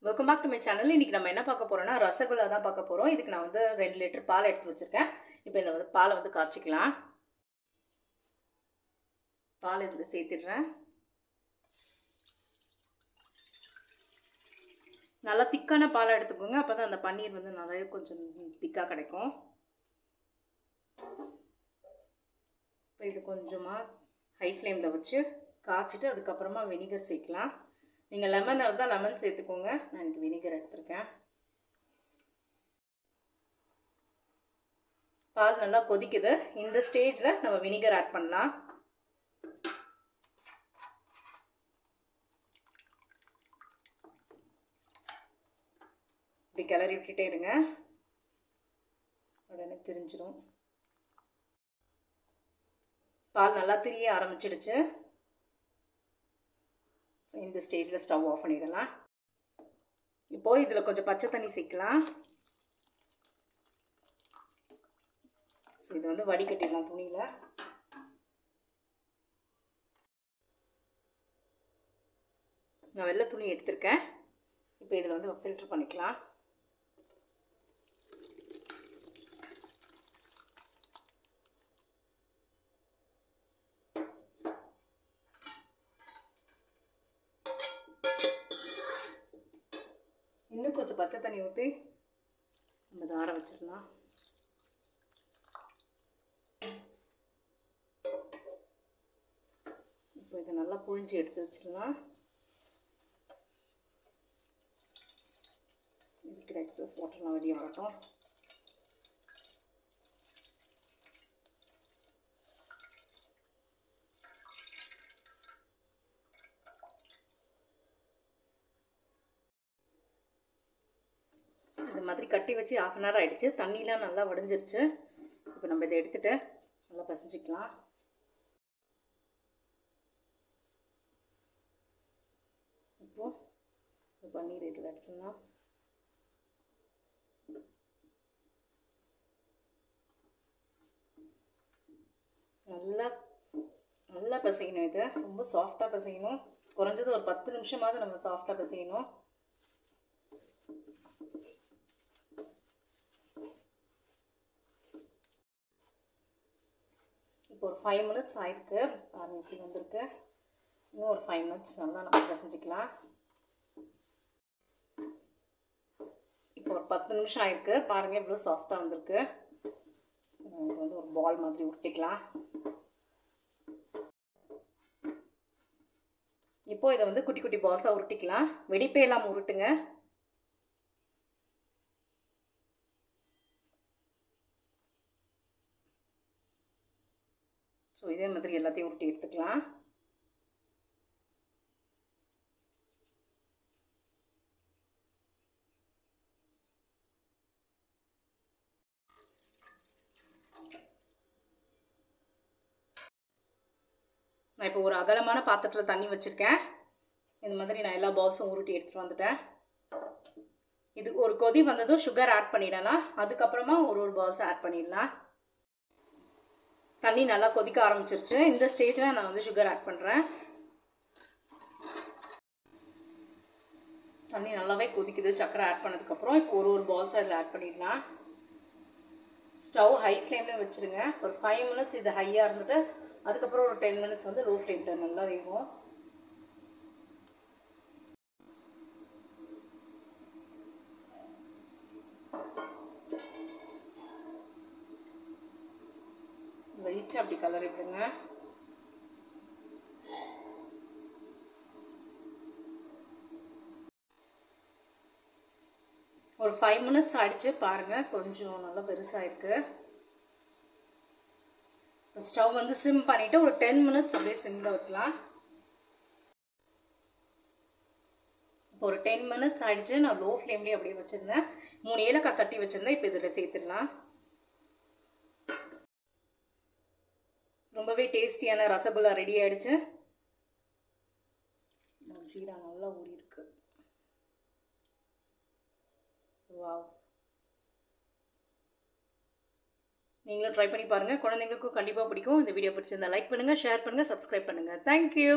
Welcome back to my channel. இன்றைக்கி நம்ம என்ன பார்க்க போகிறோம்னா ரசகுல்லா தான் பார்க்க போகிறோம். இதுக்கு நான் வந்து 2 லிட்டர் பால் எடுத்து வச்சுருக்கேன். இப்போ இந்த வந்து பாலை வந்து காய்ச்சிக்கலாம். பால் இதில் சேர்த்துடுறேன். நல்லா திக்கான பாலை எடுத்துக்கோங்க, அப்போ தான் அந்த பன்னீர் வந்து நிறைய கொஞ்சம் திக்காக கிடைக்கும். இப்போ இது கொஞ்சமாக ஹை ஃப்ளேமில் வச்சு காய்ச்சிட்டு அதுக்கப்புறமா வினிகர் சேர்க்கலாம். நீங்கள் லெமன் இருந்தால் லெமன் சேர்த்துக்கோங்க. நான் இன்றைக்கி வினிகர் எடுத்துருக்கேன். பால் நல்லா கொதிக்குது. இந்த ஸ்டேஜில் நம்ம வினிகர் ஆட் பண்ணலாம். இப்படி கிளறி விட்டுட்டே இருங்க, உடனே திரிஞ்சிடும். பால் நல்லா திரிய ஆரம்பிச்சிடுச்சு. ஸோ இந்த ஸ்டேஜில் ஸ்டவ் ஆஃப் பண்ணிடலாம். இப்போது இதில் கொஞ்சம் பச்சை தண்ணி சேர்க்கலாம். ஸோ இது வந்து வடிகட்டிடலாம் துணியில். நான் வெள்ளை துணி எடுத்திருக்கேன். இப்போ இதில் வந்து ஃபில்டர் பண்ணிக்கலாம். இன்னும் கொஞ்சம் பச்சை தண்ணி ஊற்றி நம்ம இதை ஆற வச்சிடலாம். இப்போ இதை நல்லா புழிஞ்சி எடுத்து வச்சிடலாம். இருக்கிற எக்ஸஸ் வாட்டர்லாம் வெளியே வரட்டும். இந்த மாதிரி கட்டி வச்சு 1/2 அன் ஹவர் ஆகிடுச்சு. தண்ணிலாம் நல்லா வடிஞ்சிருச்சு. இப்போ நம்ம இதை எடுத்துகிட்டு நல்லா பசிச்சிக்கலாம். இப்போது பன்னீர் இதில் எடுத்துடலாம். நல்லா நல்லா பசிக்கணும். இது ரொம்ப சாஃப்டாக பசிக்கணும். குறைஞ்சது ஒரு 10 நிமிஷமாவது நம்ம சாஃப்டாக பசிக்கணும். இப்போ ஒரு 5 மினிட்ஸ் ஆயிருக்கு. பாருங்கள் இப்படி வந்திருக்கு. இன்னும் ஒரு 5 மினிட்ஸ் நல்லா நம்ம பசிஞ்சிக்கலாம். இப்போ ஒரு 10 நிமிஷம் ஆயிருக்கு. பாருங்கள் இவ்வளோ சாஃப்டாக வந்திருக்கு. இது வந்து ஒரு பால் மாதிரி உருட்டிக்கலாம். இப்போது இதை வந்து குட்டி குட்டி பால்ஸாக உருட்டிக்கலாம். வெடிப்பே இல்லாமல் உருட்டுங்க. ஸோ இதே மாதிரி எல்லாத்தையும் உருட்டி எடுத்துக்கலாம். நான் இப்போ ஒரு அகலமான பாத்திரத்தில் தண்ணி வச்சுருக்கேன். இந்த மாதிரி நான் எல்லா பால்ஸும் உருட்டி எடுத்துகிட்டு வந்துட்டேன். இது ஒரு கொதி வந்ததும் சுகர் ஆட் பண்ணிடலாம். அதுக்கப்புறமா ஒரு பால்ஸ் ஆட் பண்ணிடலாம். தண்ணி நல்லா கொதிக்க ஆரம்பிச்சிருச்சு. இந்த ஸ்டேஜில் நான் வந்து சுகர் ஆட் பண்ணுறேன். தண்ணி நல்லாவே கொதிக்குது சக்கரை ஆட் பண்ணதுக்கப்புறம். இப்போ ஒரு பால்ஸ் அதில் ஆட் பண்ணிடலாம். ஸ்டவ் ஹை ஃப்ளேமில் வச்சுருங்க. ஒரு 5 மினிட்ஸ் இது ஹையாக இருந்துட்டு அதுக்கப்புறம் ஒரு 10 மினிட்ஸ் வந்து லோ ஃப்ளேமில் நல்லா வேகும். லைட்டாக அப்படி கலர் விடுங்க. ஒரு 5 மினிட்ஸ் ஆகிடுச்சு. பாருங்கள் கொஞ்சம் நல்லா பெருசாக இருக்குது. ஸ்டவ் வந்து சிம் பண்ணிவிட்டு ஒரு 10 மினிட்ஸ் அப்படியே சிம்மில் வைக்கலாம். இப்போ ஒரு 10 மினிட்ஸ் ஆகிடுச்சு. நான் லோ ஃப்ளேம்லேயே அப்படியே வச்சுருந்தேன். 3 ஏலக்காய் தட்டி வச்சுருந்தேன். இப்போ இதில் சேர்த்துடலாம். ரொம்பவே டேஸ்டியான ரசகுல்லா ரெடி ஆகிடுச்சு. ஜீரா நல்லா ஊறி இருக்கு. வாவ், நீங்களும் ட்ரை பண்ணி பாருங்கள். குழந்தைங்களுக்கும் கண்டிப்பாக பிடிக்கும். இந்த வீடியோ பிடிச்சிருந்தா லைக் பண்ணுங்கள், ஷேர் பண்ணுங்கள், சப்ஸ்கிரைப் பண்ணுங்கள். தேங்க்யூ.